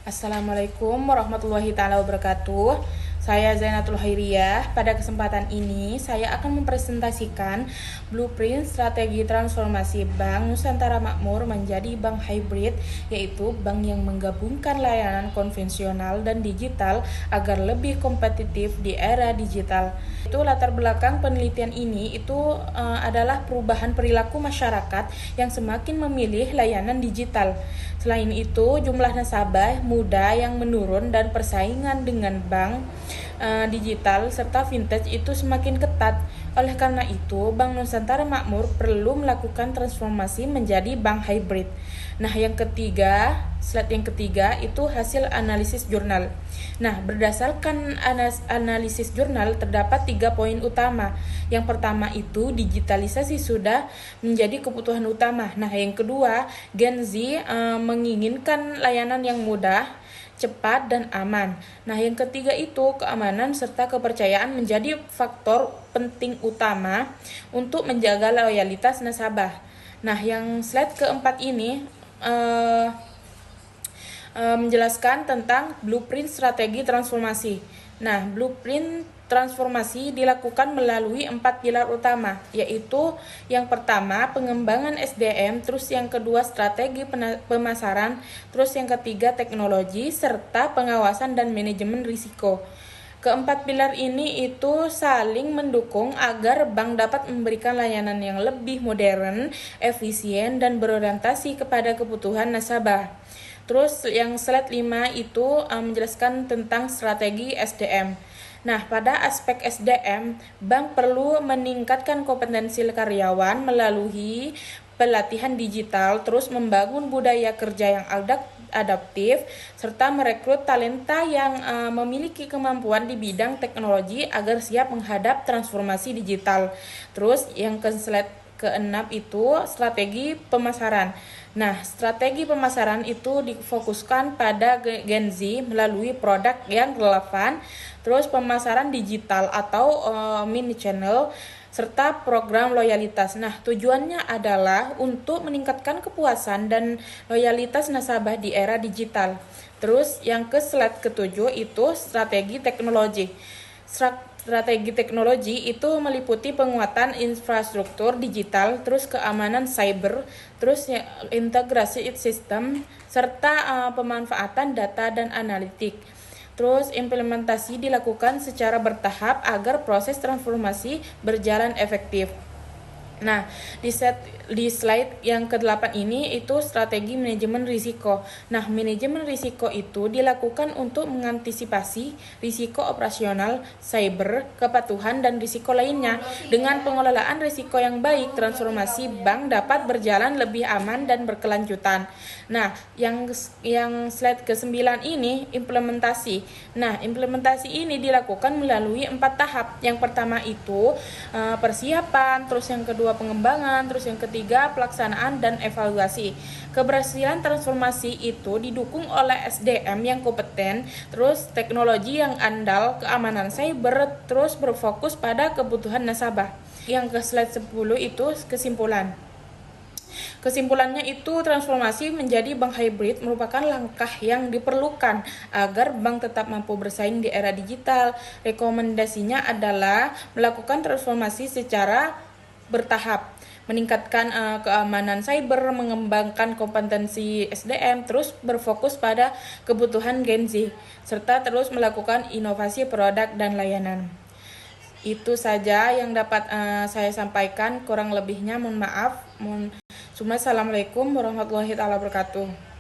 Assalamualaikum warahmatullahi taala wabarakatuh. Saya Zainatul Hairiyah. Pada kesempatan ini saya akan mempresentasikan blueprint strategi transformasi Bank Nusantara Makmur menjadi bank hybrid, yaitu bank yang menggabungkan layanan konvensional dan digital agar lebih kompetitif di era digital. Itu latar belakang penelitian ini adalah perubahan perilaku masyarakat yang semakin memilih layanan digital. Selain itu, jumlah nasabah muda yang menurun dan persaingan dengan bank digital serta vintage itu semakin ketat. Oleh karena itu, Bank Nusantara Makmur perlu melakukan transformasi menjadi bank hybrid. Nah, slide yang ketiga itu hasil analisis jurnal. Nah, berdasarkan analisis jurnal terdapat 3 poin utama. Yang pertama itu digitalisasi sudah menjadi kebutuhan utama. Nah, yang kedua, Gen Z menginginkan layanan yang mudah, cepat, dan aman. Nah, yang ketiga itu keamanan serta kepercayaan menjadi faktor penting utama untuk menjaga loyalitas nasabah. Nah, yang slide keempat ini menjelaskan tentang blueprint strategi transformasi. Nah, blueprint transformasi dilakukan melalui 4 pilar utama, yaitu yang pertama pengembangan SDM, terus yang kedua strategi pemasaran, terus yang ketiga teknologi, serta pengawasan dan manajemen risiko. Keempat pilar ini itu saling mendukung agar bank dapat memberikan layanan yang lebih modern, efisien, dan berorientasi kepada kebutuhan nasabah. Terus yang slide 5 itu menjelaskan tentang strategi SDM. Nah, pada aspek SDM, bank perlu meningkatkan kompetensi karyawan melalui pelatihan digital, terus membangun budaya kerja yang adaptif, serta merekrut talenta yang memiliki kemampuan di bidang teknologi agar siap menghadap transformasi digital. Terus yang ke slide ke-6 itu strategi pemasaran. Nah, strategi pemasaran itu difokuskan pada Gen Z melalui produk yang relevan, terus pemasaran digital atau mini channel, serta program loyalitas. Nah, tujuannya adalah untuk meningkatkan kepuasan dan loyalitas nasabah di era digital. Terus yang ke slide ke-7 itu strategi teknologi. Strategi teknologi itu meliputi penguatan infrastruktur digital, terus keamanan cyber, terus integrasi sistem, serta pemanfaatan data dan analitik. Terus implementasi dilakukan secara bertahap agar proses transformasi berjalan efektif. Nah, di slide yang ke-8 ini itu strategi manajemen risiko. Nah, manajemen risiko itu dilakukan untuk mengantisipasi risiko operasional, cyber, kepatuhan, dan risiko lainnya. Dengan pengelolaan risiko yang baik, transformasi bank dapat berjalan lebih aman dan berkelanjutan. Nah, yang slide ke-9 ini implementasi. Nah, implementasi ini dilakukan melalui 4 tahap. Yang pertama itu persiapan, terus yang kedua pengembangan, terus yang ketiga pelaksanaan dan evaluasi. Keberhasilan transformasi itu didukung oleh SDM yang kompeten, terus teknologi yang andal, keamanan cyber, terus berfokus pada kebutuhan nasabah. Yang ke slide 10 itu kesimpulan. Kesimpulannya itu transformasi menjadi bank hybrid merupakan langkah yang diperlukan agar bank tetap mampu bersaing di era digital. Rekomendasinya adalah melakukan transformasi secara bertahap, meningkatkan keamanan cyber, mengembangkan kompetensi SDM, terus berfokus pada kebutuhan Gen Z, serta terus melakukan inovasi produk dan layanan. Itu saja yang dapat saya sampaikan, kurang lebihnya mohon maaf. Assalamualaikum warahmatullahi wabarakatuh.